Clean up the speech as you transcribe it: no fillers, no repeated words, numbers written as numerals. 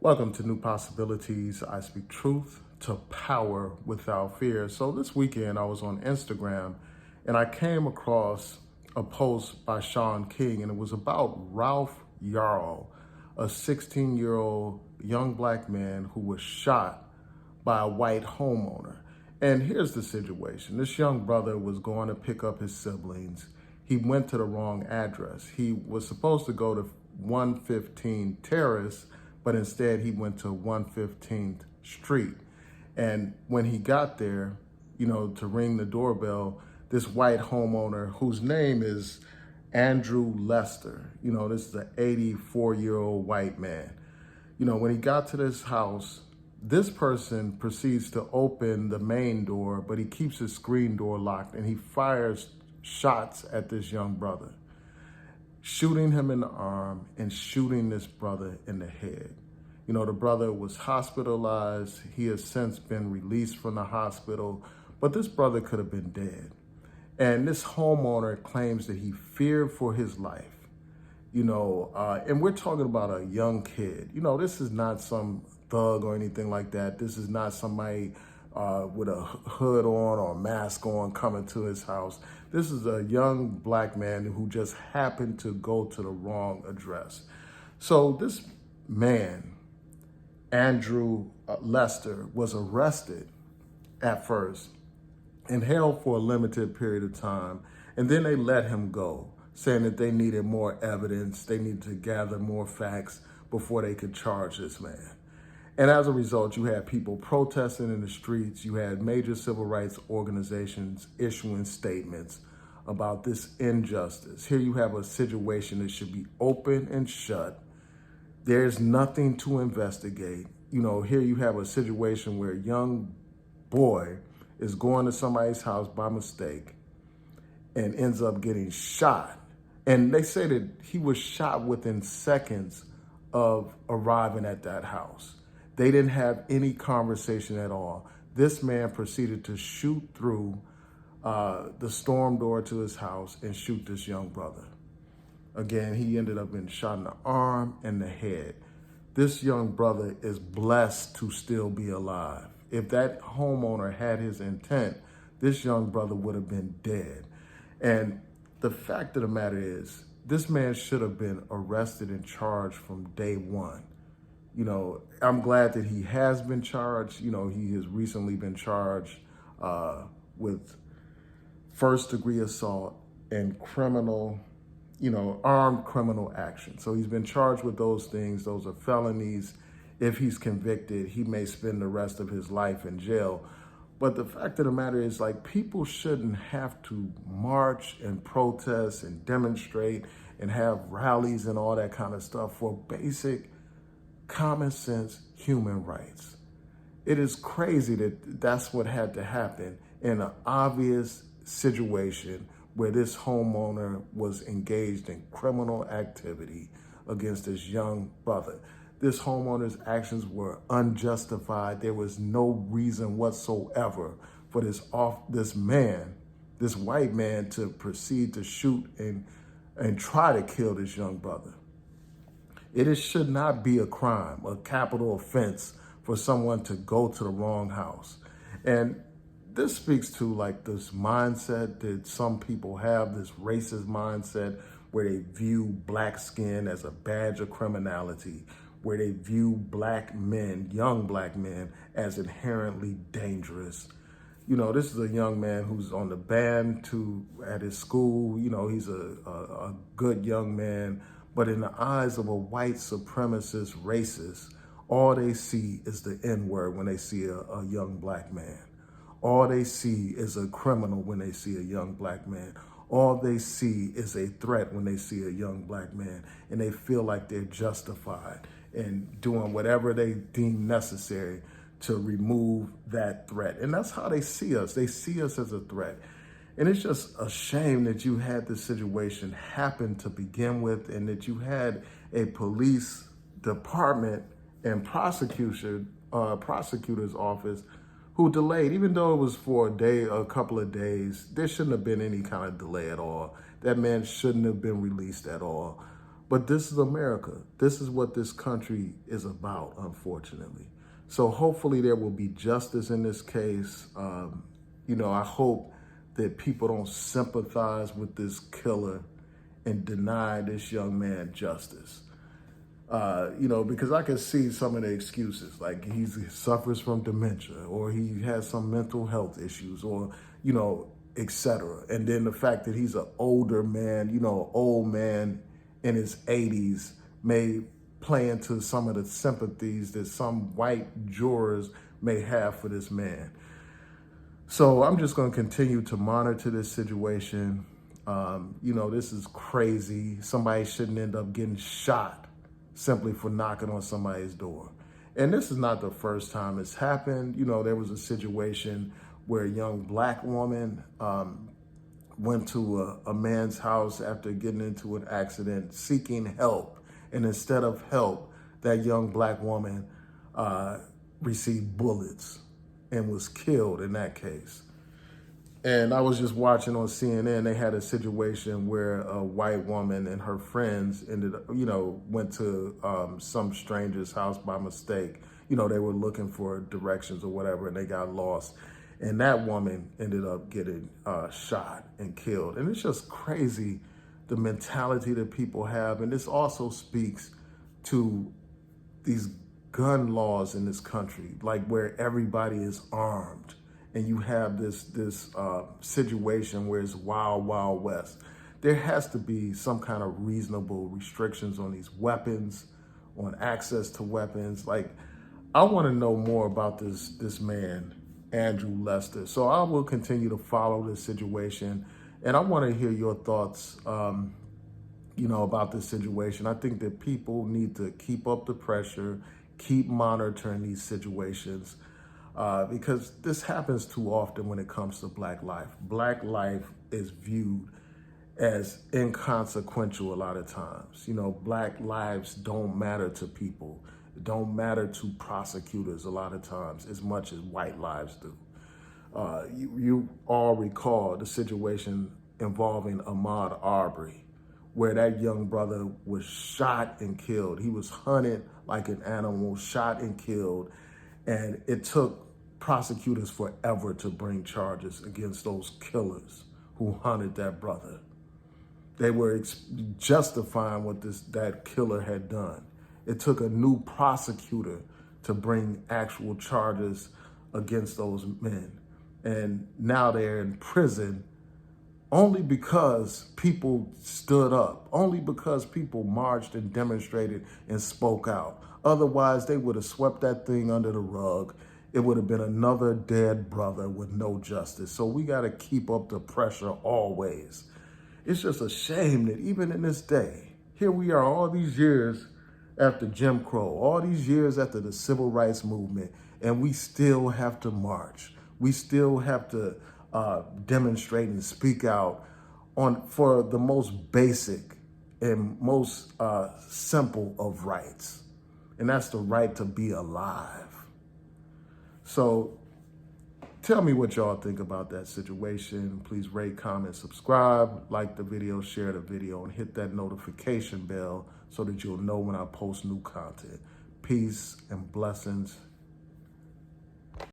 Welcome to New Possibilities. I speak truth to power without fear. So this weekend I was on Instagram and I came across a post by Sean King, and it was about Ralph Yarl, a 16-year-old young black man who was shot by a white homeowner. And here's the situation. This young brother was going to pick up his siblings. He went to the wrong address. He was supposed to go to 115 Terrace, but instead he went to 115th Street. And when he got there, to ring the doorbell, this white homeowner whose name is Andrew Lester, this is an 84-year-old white man. When he got to this house, this person proceeds to open the main door, but he keeps his screen door locked and he fires shots at this young brother, shooting him in the arm and shooting this brother in the head. The brother was hospitalized. He has since been released from the hospital, but this brother could have been dead. And this homeowner claims that he feared for his life. And we're talking about a young kid. This is not some thug or anything like that. This is not somebody with a hood on or a mask on coming to his house. This is a young black man who just happened to go to the wrong address. So this man, Andrew Lester, was arrested at first and held for a limited period of time. And then they let him go, saying that they needed more evidence. They needed to gather more facts before they could charge this man. And as a result, you had people protesting in the streets. You had major civil rights organizations issuing statements about this injustice. Here you have a situation that should be open and shut. There's nothing to investigate. Here you have a situation where a young boy is going to somebody's house by mistake and ends up getting shot. And they say that he was shot within seconds of arriving at that house. They didn't have any conversation at all. This man proceeded to shoot through the storm door to his house and shoot this young brother. Again, he ended up being shot in the arm and the head. This young brother is blessed to still be alive. If that homeowner had his intent, this young brother would have been dead. And the fact of the matter is, this man should have been arrested and charged from day one. I'm glad that he has been charged. He has recently been charged with first-degree assault and armed criminal action. So he's been charged with those things. Those are felonies. If he's convicted, he may spend the rest of his life in jail. But the fact of the matter is, people shouldn't have to march and protest and demonstrate and have rallies and all that kind of stuff for basic common sense human rights. It is crazy that that's what had to happen in an obvious situation where this homeowner was engaged in criminal activity against this young brother. This homeowner's actions were unjustified. There was no reason whatsoever for this white man, to proceed to shoot and try to kill this young brother. Should not be a crime, a capital offense for someone to go to the wrong house. And this speaks to this mindset that some people have, this racist mindset where they view black skin as a badge of criminality, where they view black men, young black men, as inherently dangerous. This is a young man who's on the band at his school. He's a good young man. But in the eyes of a white supremacist racist, all they see is the N-word when they see a young black man. All they see is a criminal when they see a young black man. All they see is a threat when they see a young black man. And they feel like they're justified in doing whatever they deem necessary to remove that threat. And that's how they see us. They see us as a threat. And it's just a shame that you had this situation happen to begin with, and that you had a police department and prosecutor's office who delayed, even though it was for a couple of days. There shouldn't have been any kind of delay at all. That man shouldn't have been released at all. But this is America. This is what this country is about, unfortunately. So hopefully there will be justice in this case. I hope that people don't sympathize with this killer and deny this young man justice. Because I can see some of the excuses, like he suffers from dementia, or he has some mental health issues, or, etc. And then the fact that he's an older man, old man in his 80s may play into some of the sympathies that some white jurors may have for this man. So I'm just going to continue to monitor this situation. This is crazy. Somebody shouldn't end up getting shot simply for knocking on somebody's door. And this is not the first time it's happened. There was a situation where a young black woman went to a man's house after getting into an accident, seeking help. And instead of help, that young black woman received bullets and was killed in that case. And I was just watching on CNN, they had a situation where a white woman and her friends went to some stranger's house by mistake. They were looking for directions or whatever, and they got lost. And that woman ended up getting shot and killed. And it's just crazy, the mentality that people have. And this also speaks to these gun laws in this country, like where everybody is armed. And you have this situation where it's wild, wild west. There has to be some kind of reasonable restrictions on these weapons, on access to weapons. Like, I want to know more about this man, Andrew Lester. So I will continue to follow this situation, and I want to hear your thoughts, about this situation. I think that people need to keep up the pressure, keep monitoring these situations. Because this happens too often when it comes to Black life. Black life is viewed as inconsequential a lot of times. Black lives don't matter to people. It don't matter to prosecutors a lot of times as much as white lives do. You all recall the situation involving Ahmaud Arbery, where that young brother was shot and killed. He was hunted like an animal, shot and killed. And it took prosecutors forever to bring charges against those killers who hunted that brother. They were justifying what that killer had done. It took a new prosecutor to bring actual charges against those men. And now they're in prison only because people stood up, only because people marched and demonstrated and spoke out. Otherwise, they would have swept that thing under the rug. It would have been another dead brother with no justice. So we got to keep up the pressure always. It's just a shame that even in this day, here we are all these years after Jim Crow, all these years after the civil rights movement, and we still have to march. We still have to demonstrate and speak out for the most basic and most simple of rights. And that's the right to be alive. So tell me what y'all think about that situation. Please rate, comment, subscribe, like the video, share the video, and hit that notification bell so that you'll know when I post new content. Peace and blessings.